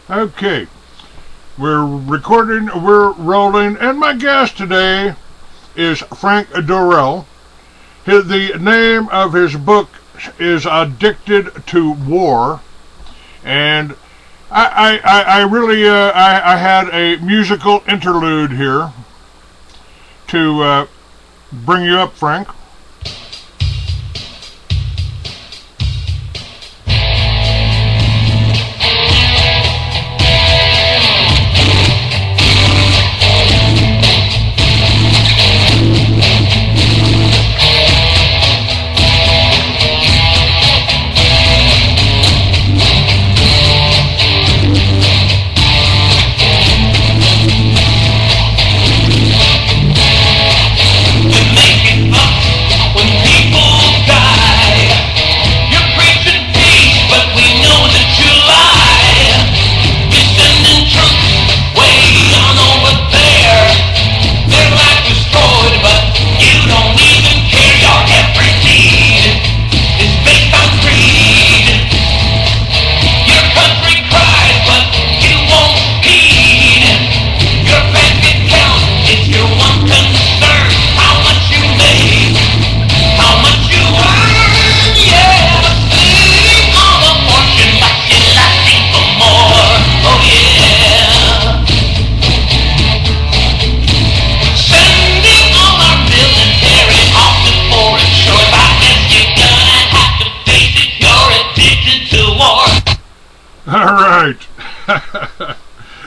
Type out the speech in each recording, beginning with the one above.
Okay, we're recording, we're rolling, and my guest today is Frank Dorell. The name of his book is Addicted to War, and I really I had a musical interlude here to bring you up, Frank.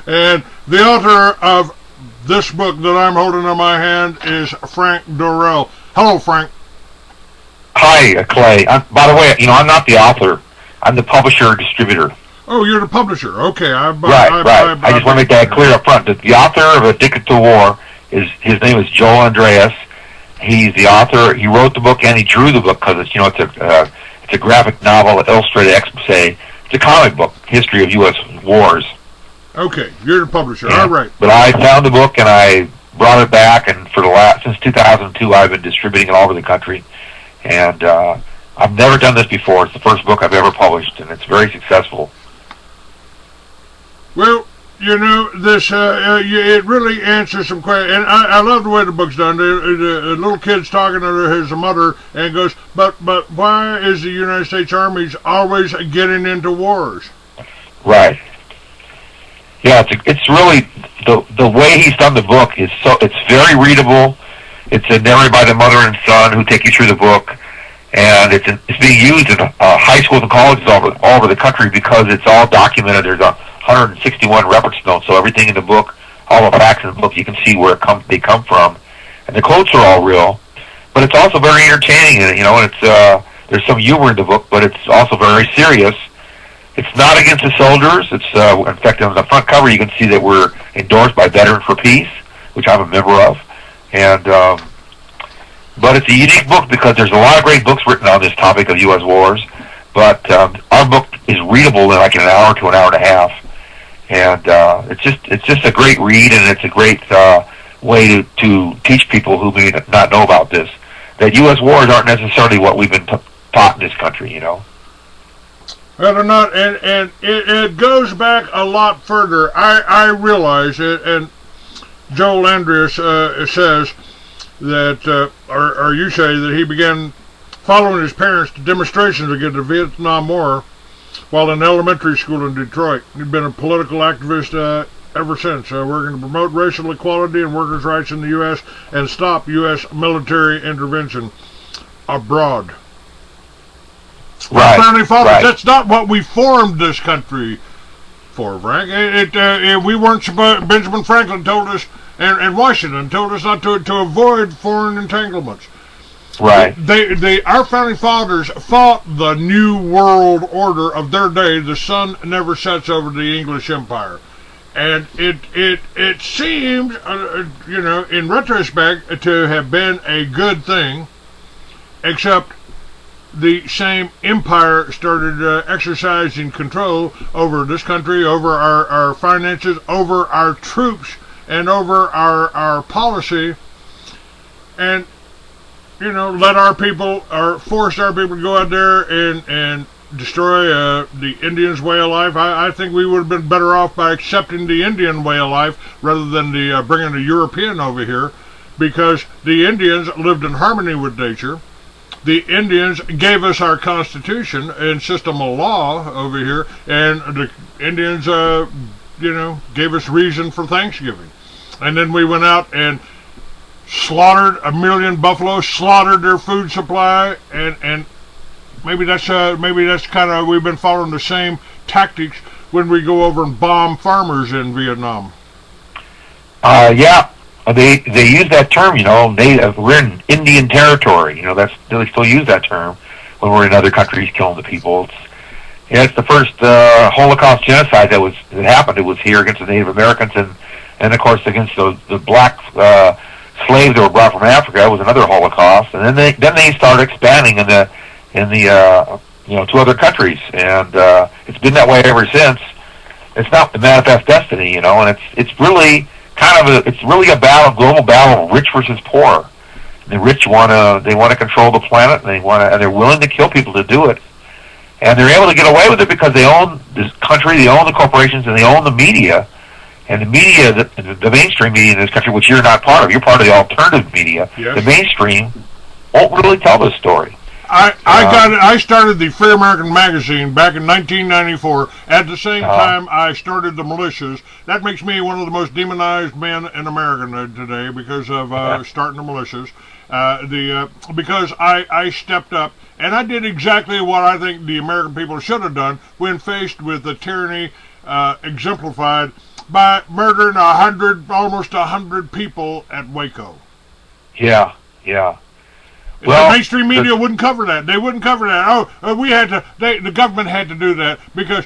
And the author of this book that I'm holding in my hand is Frank Dorell. Hello, Frank. Hi, Clay. By the way, I'm not the author. I'm the publisher and distributor. Oh, you're the publisher. Okay. Right. I just want to make that clear up front. The author of Addicted to War, his name is Joel Andreas. He's the author. He wrote the book and he drew the book because it's a graphic novel, illustrated expose. It's a comic book, history of U.S. wars. Okay, you're the publisher. Yeah. All right. But I found the book and I brought it back, and since 2002, I've been distributing it all over the country. And I've never done this before. It's the first book I've ever published, and it's very successful. Well, this it really answers some questions, and I love the way the book's done. The little kid's talking to his mother and goes, but why is the United States Army always getting into wars? Right. Yeah, it's really the way he's done the book is it's very readable. It's narrated by the mother and son who take you through the book, and it's being used in high schools and colleges all over the country because it's all documented. There's 161 reference notes, so everything in the book, all the facts in the book, you can see where they come from, and the quotes are all real. But it's also very entertaining, and it's there's some humor in the book, but it's also very serious. It's not against the soldiers. It's in fact, on the front cover you can see that we're endorsed by Veteran for Peace, which I'm a member of, and but it's a unique book because there's a lot of great books written on this topic of U.S. wars, but our book is readable in like an hour to an hour and a half, and it's just a great read, and it's a great way to teach people who may not know about this that U.S. wars aren't necessarily what we've been taught in this country, Well, they're not, and it goes back a lot further. I realize it, and Joel Andreas says that, or you say that he began following his parents to demonstrations against the Vietnam War while in elementary school in Detroit. He'd been a political activist ever since, working to promote racial equality and workers' rights in the U.S. and stop U.S. military intervention abroad. Right. Founding fathers. Right. That's not what we formed this country for, Frank. We weren't supposed. Benjamin Franklin told us, and Washington told us not to avoid foreign entanglements. Right. Our founding fathers fought the new world order of their day. The sun never sets over the English Empire, and it seems, in retrospect, to have been a good thing, except the same empire started exercising control over this country, over our finances, over our troops, and over our policy, and let our people, or forced our people to go out there and destroy the Indians' way of life. I think we would have been better off by accepting the Indian way of life rather than bringing the European over here, because the Indians lived in harmony with nature. The Indians gave us our Constitution and system of law over here, and the Indians, gave us reason for Thanksgiving. And then we went out and slaughtered 1 million buffaloes, slaughtered their food supply, and maybe that's kind of, we've been following the same tactics when we go over and bomb farmers in Vietnam. Yeah. They use that term, we're in Indian territory. They still use that term when we're in other countries killing the people. It's the first Holocaust genocide that happened. It was here against the Native Americans and of course against the black slaves that were brought from Africa. It was another Holocaust, and then they started expanding in the to other countries, and it's been that way ever since. It's not the manifest destiny, and it's really it's really a global battle of rich versus poor. The rich want to control the planet, and they're willing to kill people to do it. And they're able to get away with it because they own this country, they own the corporations, and they own the media. And the media, the mainstream media in this country, which you're not part of, you're part of the alternative media. Yes. The mainstream won't really tell this story. I started the Free American magazine back in 1994. At the same time, I started the militias. That makes me one of the most demonized men in America today because of starting the militias. Because I stepped up and I did exactly what I think the American people should have done when faced with the tyranny exemplified by murdering almost 100 people at Waco. Yeah, yeah. Well, the mainstream media wouldn't cover that. They wouldn't cover that. We had to. The government had to do that because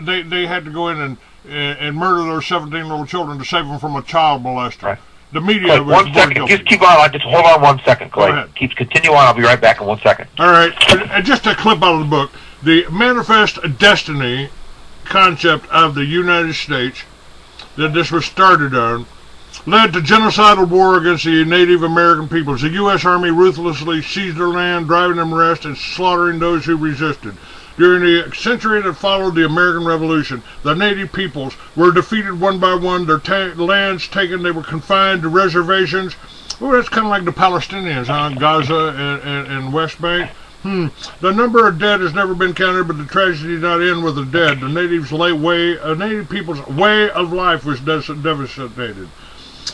they had to go in and murder those 17-year-old children to save them from a child molester. Right. The media was 1 second. Just keep on. Just hold on 1 second, Clay. Go ahead. Continue on. I'll be right back in 1 second. All right. And just a clip out of the book. The manifest destiny concept of the United States that this was started on led to genocidal war against the Native American peoples. The U.S. Army ruthlessly seized their land, driving them west and slaughtering those who resisted. During the century that followed the American Revolution, the Native peoples were defeated one by one, their lands taken, they were confined to reservations. Oh, that's kind of like the Palestinians on Gaza and West Bank. The number of dead has never been counted, but the tragedy did not end with the dead. The Native people's way of life was devastated.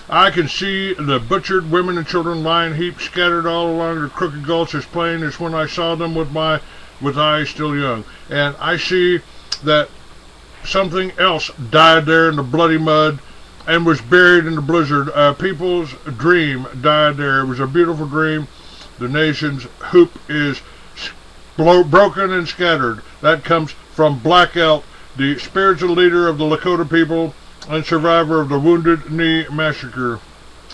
I can see the butchered women and children lying heaps scattered all along the crooked gulch as plain as when I saw them with eyes still young. And I see that something else died there in the bloody mud and was buried in the blizzard. People's dream died there. It was a beautiful dream. The nation's hope is broken and scattered. That comes from Black Elk, the spiritual leader of the Lakota people and survivor of the Wounded Knee Massacre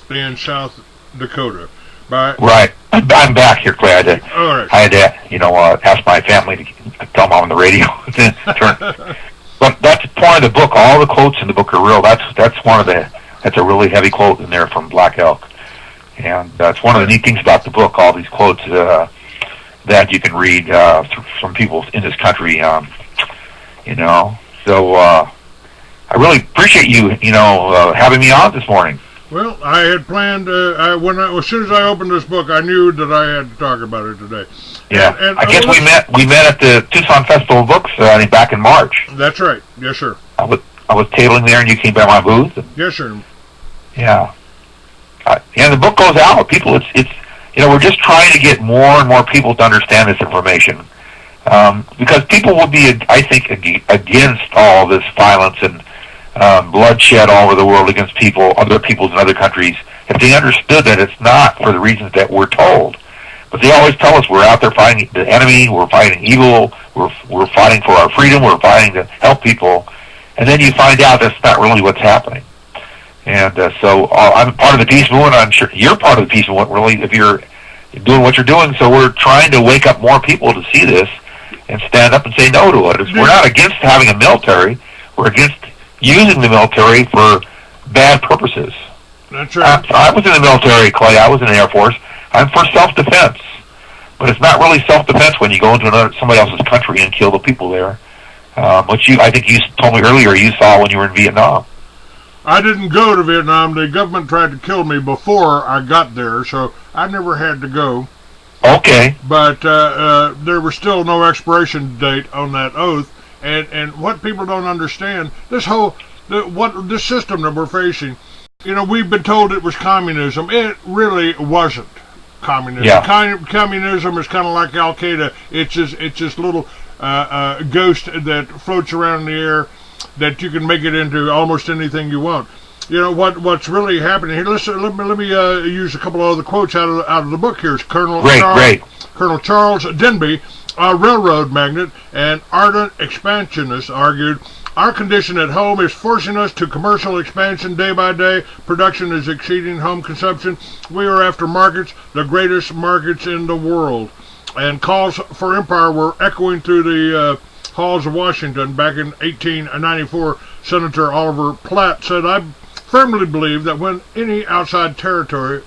in South Dakota. Right. I'm back here, Clay. I had to ask my family to tell them I'm on the radio. But that's part of the book. All the quotes in the book are real. That's a really heavy quote in there from Black Elk. And that's one of the neat things about the book, all these quotes that you can read from people in this country. So I really appreciate you, having me on this morning. Well, I had planned, as soon as I opened this book, I knew that I had to talk about it today. Yeah, and I guess we met at the Tucson Festival of Books back in March. That's right. Yes, sir. I was tabling there, and you came by my booth. Yes, sir. Yeah. And the book goes out. People, we're just trying to get more and more people to understand this information. Because people will be, I think, against all this violence and bloodshed all over the world against other peoples in other countries, if they understood that it's not for the reasons that we're told. But they always tell us we're out there fighting the enemy, we're fighting evil, we're fighting for our freedom, we're fighting to help people, and then you find out that's not really what's happening. And so I'm part of the peace movement. I'm sure you're part of the peace movement, really, if you're doing what you're doing. So we're trying to wake up more people to see this and stand up and say no to it. We're not against having a military. We're against using the military for bad purposes. That's right. I was in the military, Clay. I was in the Air Force. I'm for self-defense. but it's not really self-defense when you go into somebody else's country and kill the people there. Which I think you told me earlier you saw when you were in Vietnam. I didn't go to Vietnam. The government tried to kill me before I got there, so I never had to go. Okay. But there was still no expiration date on that oath. And what people don't understand, this system that we're facing, we've been told it was communism. It really wasn't communism. Yeah. Communism is kind of like Al Qaeda. It's just little ghost that floats around in the air that you can make it into almost anything you want. What's really happening here. Listen, let me use a couple of other quotes out of the book here. It's Colonel Charles Denby, a railroad magnate and ardent expansionist, argued, "Our condition at home is forcing us to commercial expansion day by day. Production is exceeding home consumption. We are after markets, the greatest markets in the world." And calls for empire were echoing through the halls of Washington. Back in 1894, Senator Oliver Platt said, "I firmly believe that when any territory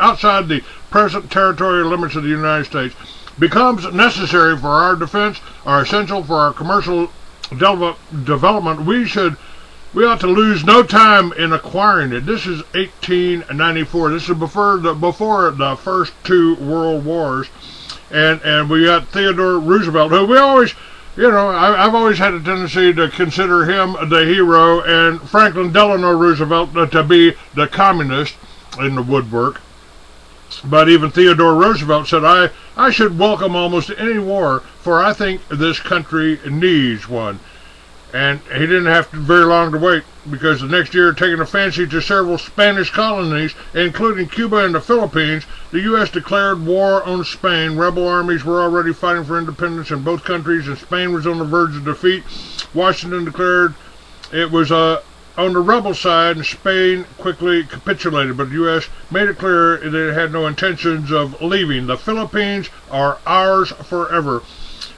outside the present territorial limits of the United States becomes necessary for our defense or essential for our commercial development, we ought to lose no time in acquiring it." This is 1894. This is before the first two world wars. And we got Theodore Roosevelt, who we always, I've always had a tendency to consider him the hero, and Franklin Delano Roosevelt to be the communist in the woodwork. But even Theodore Roosevelt said, I should welcome almost any war, for I think this country needs one. And he didn't have very long to wait, because the next year, taking a fancy to several Spanish colonies, including Cuba and the Philippines, the U.S. declared war on Spain. Rebel armies were already fighting for independence in both countries, and Spain was on the verge of defeat. Washington declared it was on the rebel side, and Spain quickly capitulated, but the U.S. made it clear that it had no intentions of leaving. The Philippines are ours forever,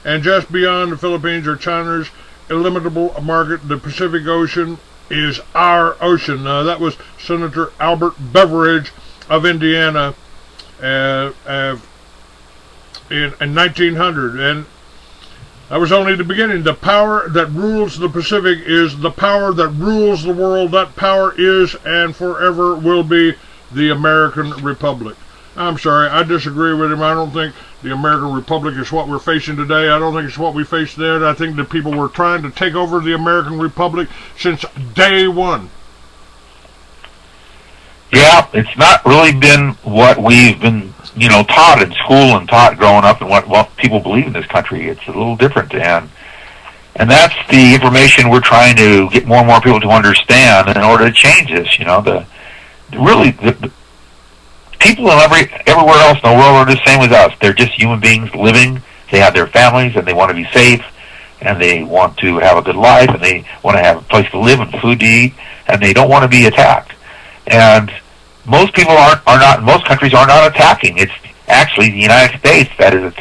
and just beyond the Philippines are China's illimitable market. The Pacific Ocean is our ocean. That was Senator Albert Beveridge of Indiana in 1900, and that was only the beginning. The power that rules the Pacific is the power that rules the world. That power is and forever will be the American Republic. I'm sorry, I disagree with him. I don't think the American Republic is what we're facing today. I don't think it's what we faced then. I think that people were trying to take over the American Republic since day one. Yeah, it's not really been what we've been, taught in school and taught growing up, and what people believe in this country. It's a little different, and that's the information we're trying to get more and more people to understand in order to change this. The people everywhere else in the world are the same as us. They're just human beings living. They have their families, and they want to be safe, and they want to have a good life, and they want to have a place to live and food to eat, and they don't want to be attacked. And most people most countries are not attacking. It's actually the United States that is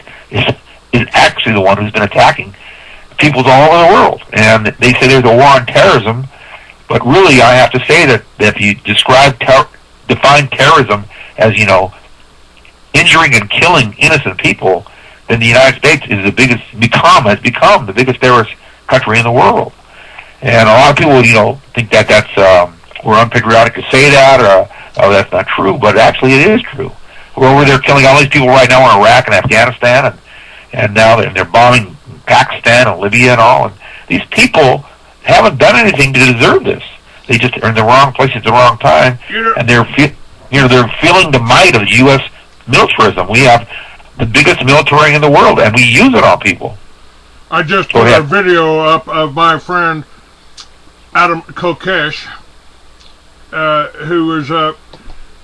actually the one who's been attacking peoples all over the world. And they say there's a war on terrorism, but really I have to say that if you define terrorism as, injuring and killing innocent people, then the United States is has become the biggest terrorist country in the world. And a lot of people, think that that's we're unpatriotic to say that, or that's not true, but actually it is true. We're over there killing all these people right now in Iraq and Afghanistan, and now they're bombing Pakistan and Libya and all. And these people haven't done anything to deserve this. They just are in the wrong place at the wrong time, and they're feeling the might of the U.S. militarism. We have the biggest military in the world, and we use it on people. I just put a video up of my friend Adam Kokesh, who is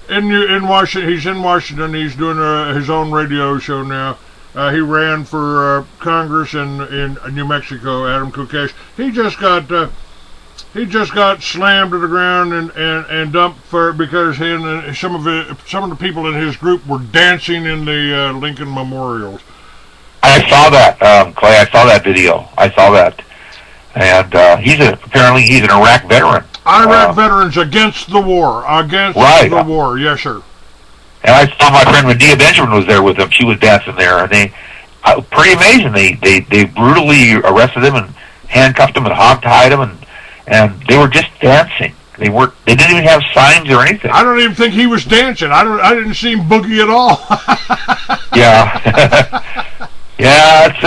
in Washington. He's in Washington. He's doing his own radio show now. He ran for Congress in New Mexico. Adam Kokesh. He just got slammed to the ground and dumped because he and some of the people in his group were dancing in the Lincoln memorials. I saw that, Clay. I saw that video. I saw that, and apparently he's an Iraq veteran. Iraq veterans against the war. Against the war, yes, sir. And I saw my friend Medea Benjamin was there with them. She was dancing there, and they pretty amazing. They brutally arrested him and handcuffed him and hogtied him, and they were just dancing. They didn't even have signs or anything. I don't even think he was dancing. I didn't see him boogie at all. Yeah. Yeah, it's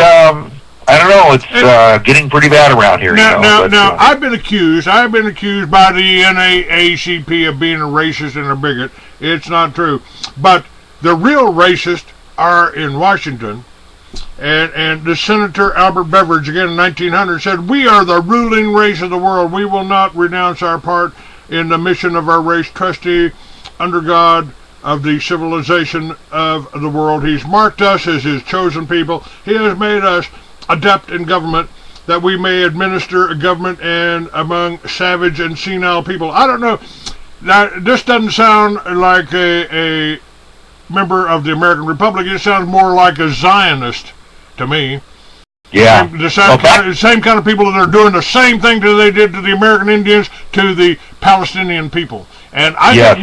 I don't know. It's getting pretty bad around here. Now, I've been accused by the NAACP of being a racist and a bigot. It's not true. But the real racists are in Washington. And the Senator Albert Beveridge, again in 1900, said, "We are the ruling race of the world. We will not renounce our part in the mission of our race, trustee under God of the civilization of the world. He's marked us as his chosen people. He has made us adept in government, that we may administer a government and among savage and senile people." I don't know. Now, this doesn't sound like a member of the American Republic. It sounds more like a Zionist to me. Yeah. The same kind of people that are doing the same thing that they did to the American Indians, to the Palestinian people. And I think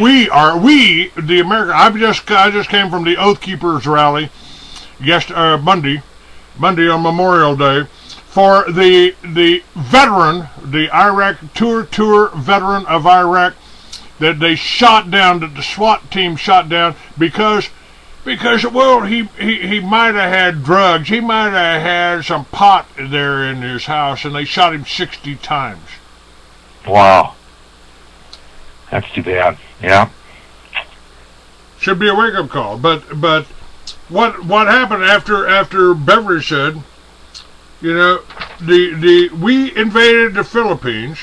the American. I just came from the Oath Keepers rally Monday on Memorial Day, for the veteran, the Iraq tour veteran of Iraq, that they shot down, that the SWAT team shot down because well, he might have had drugs, he might have had some pot there in his house, and they shot him 60 times. Wow, that's too bad. Yeah, should be a wake-up call. But what happened after Beveridge said, you know, we invaded the Philippines.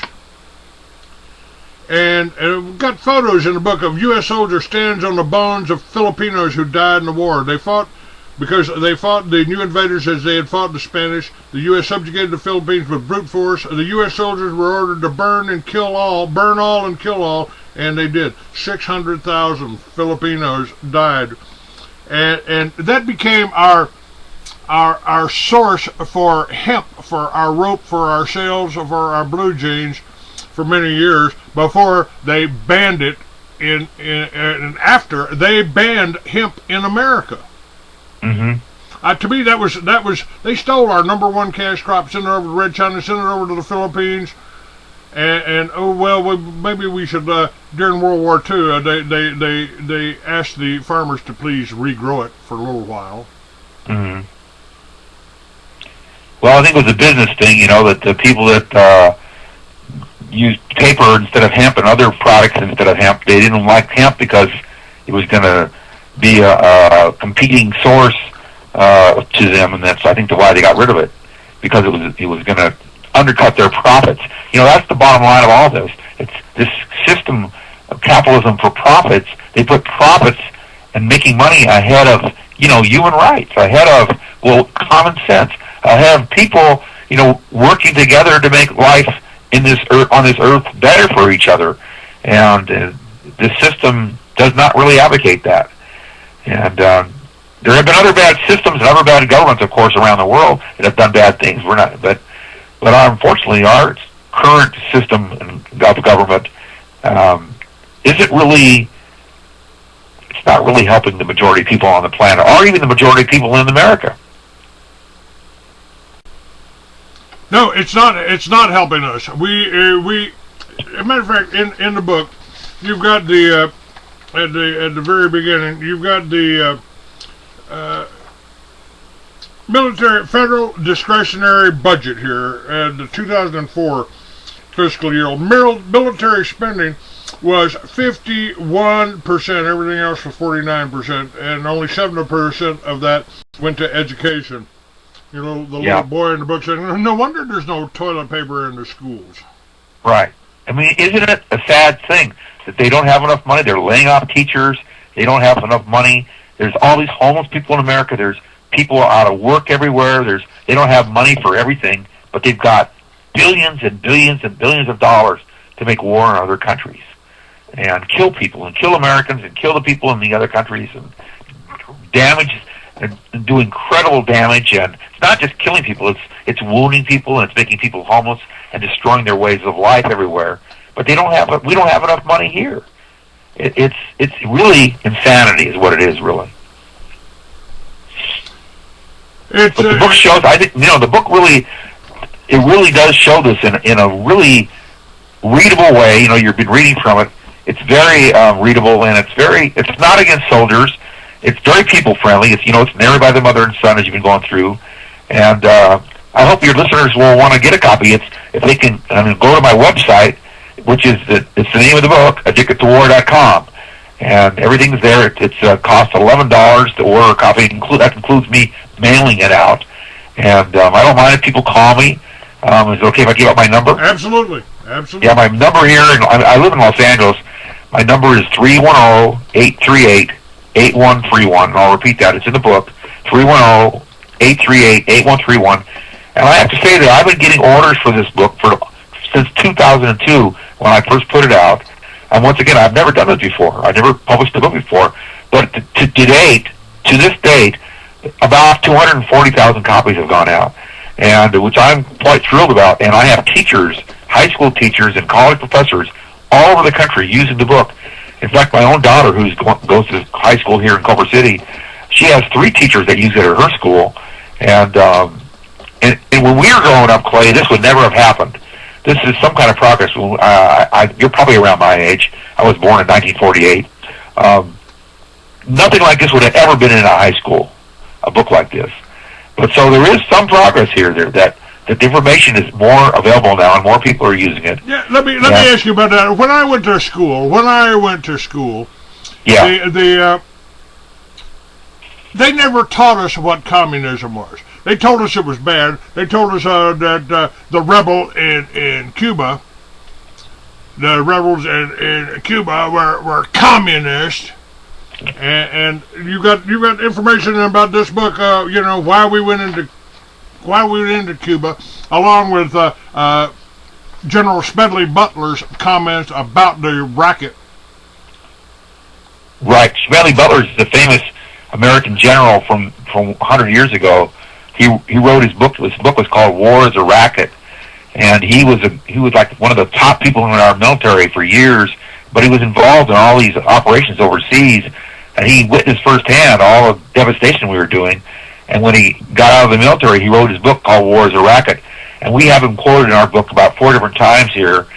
And we've got photos in the book of U.S. soldier stands on the bones of Filipinos who died in the war. They fought because they fought the new invaders as they had fought the Spanish. The U.S. subjugated the Philippines with brute force. The U.S. soldiers were ordered to burn all and kill all, and they did. 600,000 Filipinos died, and that became our source for hemp, for our rope, for our sails, for our blue jeans, for many years before they banned it and after they banned hemp in America. Mm-hmm. To me, that was they stole our number one cash crop, sent it over to Red China, sent it over to the Philippines, and maybe we should. During World War II, they asked the farmers to please regrow it for a little while. Mm-hmm. Well, I think it was a business thing, that the people that used paper instead of hemp and other products instead of hemp, they didn't like hemp because it was going to be a competing source to them, and that's, I think, why they got rid of it, because it was going to undercut their profits. That's the bottom line of all this. It's this system of capitalism for profits. They put profits and making money ahead of human rights, ahead of common sense, ahead of people working together to make life on this earth better for each other, and this system does not really advocate that. And there have been other bad systems and other bad governments, of course, around the world that have done bad things. But unfortunately, our current system of government isn't really. It's not really helping the majority of people on the planet, or even the majority of people in America. No, it's not. It's not helping us. We. As a matter of fact, in the book, you've got the at the very beginning, you've got the military federal discretionary budget here, and the 2004 fiscal year. Military spending was 51%. Everything else was 49%, and only 7% of that went to education. The little boy in the book said, "No wonder there's no toilet paper in the schools." Right. I mean, isn't it a sad thing that they don't have enough money? They're laying off teachers. They don't have enough money. There's all these homeless people in America. There's people out of work everywhere. They don't have money for everything, but they've got billions and billions and billions of dollars to make war in other countries and kill people and kill Americans and kill the people in the other countries and damage and do incredible damage. And it's not just killing people, it's wounding people, and it's making people homeless and destroying their ways of life everywhere. But we don't have enough money here. It's really insanity, is what it is, really. But the book shows. I think the book really does show this in a really readable way. You've been reading from it. It's very readable, and it's not against soldiers. It's very people friendly. It's narrated by the mother and son, as you've been going through, and I hope your listeners will want to get a copy. If they can go to my website, which is it's the name of the book, AddictedToWar1.wmv, and everything's there. It's costs $11 to order a copy. That includes me mailing it out, and I don't mind if people call me. Is it okay if I give out my number? Absolutely. Yeah, my number here, I live in Los Angeles. My number is 310-838-8131, and I'll repeat that. It's in the book, 310-838-8131. And I have to say that I've been getting orders for this book since 2002 when I first put it out. And once again, I've never done this before. I've never published a book before. But to this date, about 240,000 copies have gone out, and which I'm quite thrilled about. And I have teachers, high school teachers and college professors all over the country using the book. In fact, my own daughter, who goes to high school here in Culver City, she has 3 teachers that use it at her school. And when we were growing up, Clay, this would never have happened. This is some kind of progress. You're probably around my age. I was born in 1948. Nothing like this would have ever been in a high school, a book like this. But so there is some progress here that the information is more available now and more people are using it. Yeah, let me ask you about that. When I went to school, yeah, they never taught us what communism was. They told us it was bad. They told us that the rebels in Cuba were communist. And you got information about this book. Why we went into Cuba, along with General Smedley Butler's comments about the racket. Right, Smedley Butler is the famous American general from 100 years ago. He wrote his book. His book was called War is a Racket, and he was like one of the top people in our military for years. But he was involved in all these operations overseas, and he witnessed firsthand all the devastation we were doing. And when he got out of the military, he wrote his book called War is a Racket, and we have him quoted in our book about 4 different times here,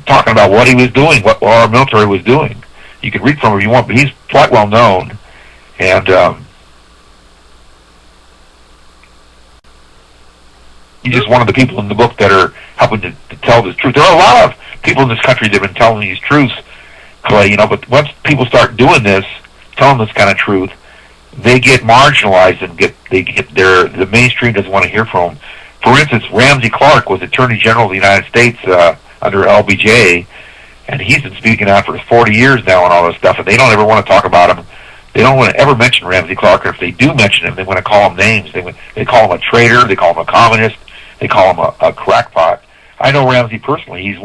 talking about what he was doing, what our military was doing. You can read from him if you want, but he's quite well known, and he's just one of the people in the book that are helping to tell this truth. There are a lot of people in this country that have been telling these truths, Clay, but once people start doing this, telling this kind of truth, they get marginalized and the mainstream doesn't want to hear from them. For instance, Ramsey Clark was Attorney General of the United States under LBJ, and he's been speaking out for 40 years now and all this stuff, and they don't ever want to talk about him. They don't want to ever mention Ramsey Clark, or if they do mention him, they want to call him names. They call him a traitor, they call him a communist, they call him a crackpot. I know Ramsey personally. He's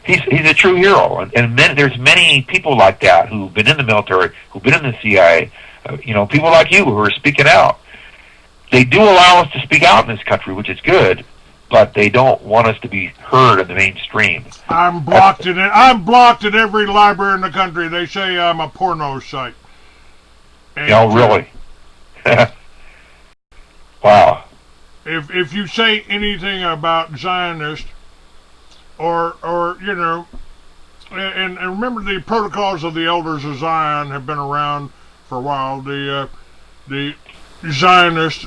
he's a true hero, and there's many people like that who've been in the military, who've been in the CIA, people like you who are speaking out. They do allow us to speak out in this country, which is good, but they don't want us to be heard in the mainstream. I'm blocked at every library in the country. They say I'm a porno site. And, really? Wow. If you say anything about Zionist or and remember, the protocols of the elders of Zion have been around for a while. The Zionists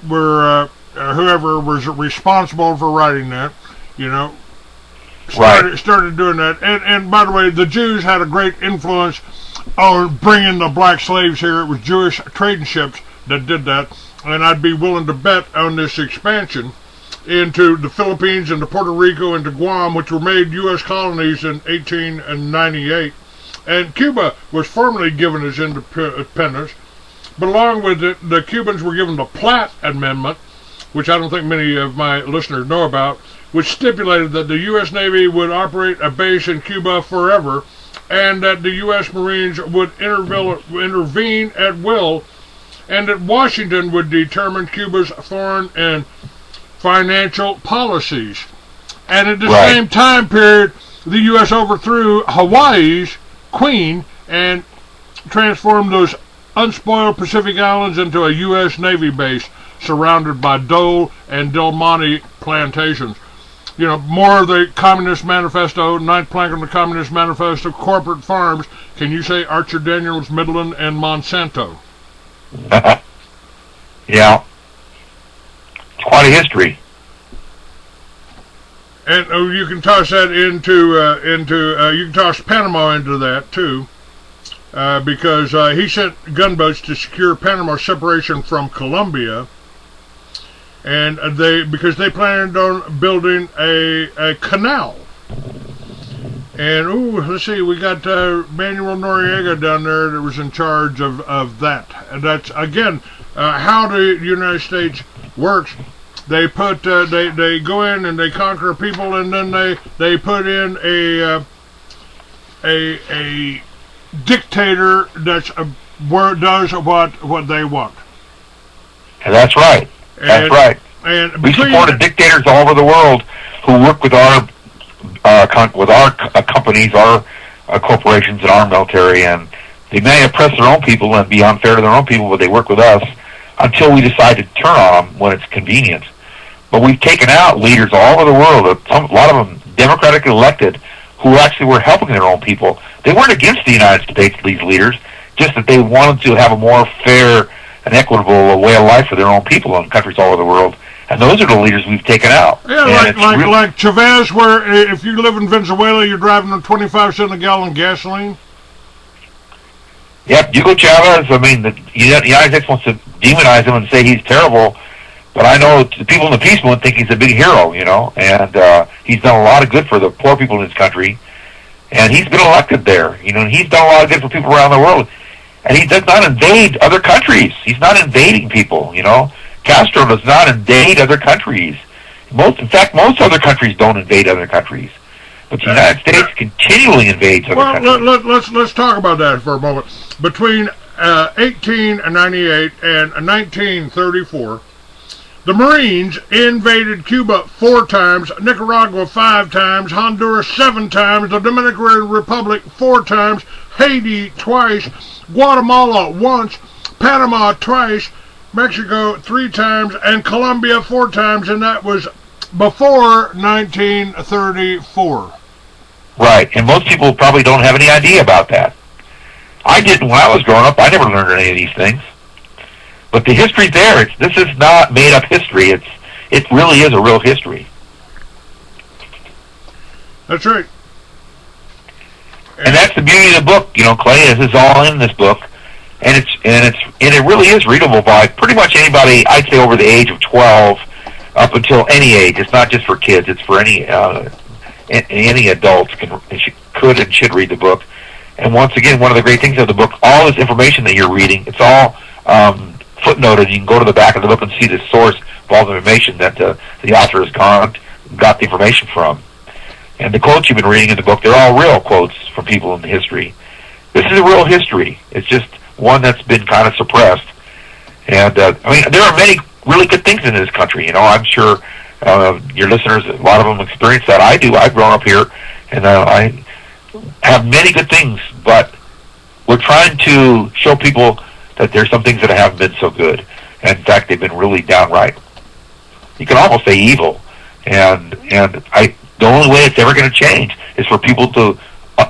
were whoever was responsible for writing that, started doing that. And by the way, the Jews had a great influence on bringing the black slaves here. It was Jewish trading ships that did that, and I'd be willing to bet on this expansion into the Philippines and to Puerto Rico and to Guam, which were made U.S. colonies in 1898. And Cuba was formally given its independence, but along with it, the Cubans were given the Platt Amendment, which I don't think many of my listeners know about, which stipulated that the U.S. Navy would operate a base in Cuba forever, and that the U.S. Marines would intervene at will, and that Washington would determine Cuba's foreign and financial policies. And at the same time period, the U.S. overthrew Hawaii's Queen and transformed those unspoiled Pacific Islands into a U.S. Navy base surrounded by Dole and Del Monte plantations. You know, more of the Communist Manifesto, ninth plank on the Communist Manifesto, corporate farms. Can you say Archer Daniels, Midland, and Monsanto? Yeah. It's quite a history. And you can toss that into you can toss Panama into that too, because he sent gunboats to secure Panama's separation from Colombia, and because they planned on building a canal. And let's see, we got Manuel Noriega down there that was in charge of that. And that's again how the United States works. They put they go in and they conquer people, and then they put in a dictator that's does what they want. And that's right. That's right. And we supported dictators all over the world who work with our companies, our corporations, and our military, and they may oppress their own people and be unfair to their own people, but they work with us until we decide to turn on them when it's convenient. But we've taken out leaders all over the world, a lot of them democratically elected, who actually were helping their own people. They weren't against the United States, these leaders, just that they wanted to have a more fair and equitable way of life for their own people in countries all over the world. And those are the leaders we've taken out. Yeah, like Chavez, where if you live in Venezuela, you're driving on 25 cents a gallon gasoline. Yep, Hugo Chavez, I mean, the United States wants to demonize him and say he's terrible, but I know the people in the peace movement think he's a big hero, you know, and he's done a lot of good for the poor people in his country, and he's been elected there, you know, and he's done a lot of good for people around the world, and he does not invade other countries. He's not invading people, you know. Castro does not invade other countries. In fact, most other countries don't invade other countries. But the United States continually invades other countries. Let's talk about that for a moment. Between 1898 and 1934, the Marines invaded Cuba 4 times, Nicaragua 5 times, Honduras 7 times, the Dominican Republic 4 times, Haiti twice, Guatemala once, Panama twice, Mexico 3 times, and Colombia 4 times, and that was before 1934. Right, and most people probably don't have any idea about that. I didn't when I was growing up. I never learned any of these things. But the history's there. This is not made-up history. It really is a real history. That's right. And that's the beauty of the book, you know, Clay. This is all in this book. And it really is readable by pretty much anybody, I'd say, over the age of 12 up until any age. It's not just for kids. It's for any adult could and should read the book. And once again, one of the great things of the book, all this information that you're reading, it's all footnoted. You can go to the back of the book and see the source of all the information that the author has got the information from. And the quotes you've been reading in the book, they're all real quotes from people in the history. This is a real history. It's just one that's been kind of suppressed. And, I mean, there are many really good things in this country. You know, I'm sure your listeners, a lot of them experience that. I do. I've grown up here, and I have many good things, but we're trying to show people that there's some things that haven't been so good. And in fact, they've been really downright, you can almost say, evil. And the only way it's ever going to change is for people to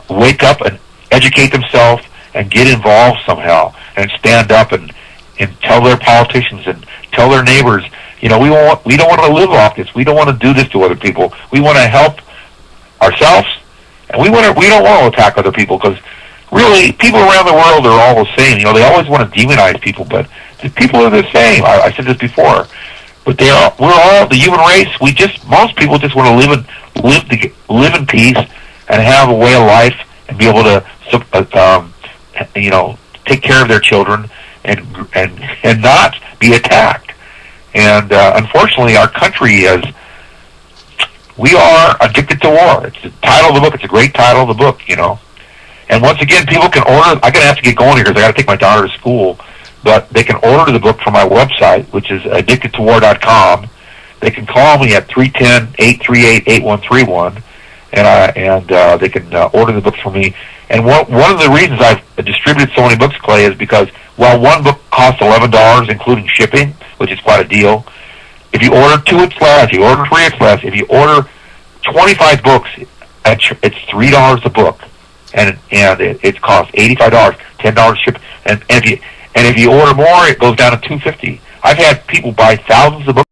wake up and educate themselves and get involved somehow and stand up and tell their politicians and tell their neighbors, you know, we don't want to live off this. We don't want to do this to other people. We want to help ourselves, and we don't want to attack other people, because really people around the world are all the same. You know, they always want to demonize people, but the people are the same. I said this before, but we're all the human race. Most people just want to live in peace and have a way of life and be able to you know, take care of their children and not be attacked. And unfortunately, our country we are addicted to war. It's the title of the book. It's a great title of the book, you know. And once again, people can order. I'm going to have to get going here because I got to take my daughter to school. But they can order the book from my website, which is AddictedToWar1.wmv. They can call me at 310-838-8131. and they can order the books from me. And one of the reasons I've distributed so many books, Clay, is because while one book costs $11, including shipping, which is quite a deal, if you order 2, it's less. If you order 3, it's less. If you order 25 books, it's $3 a book, and it costs $85, $10 ship. And if you order more, it goes down to $2.50. I've had people buy thousands of books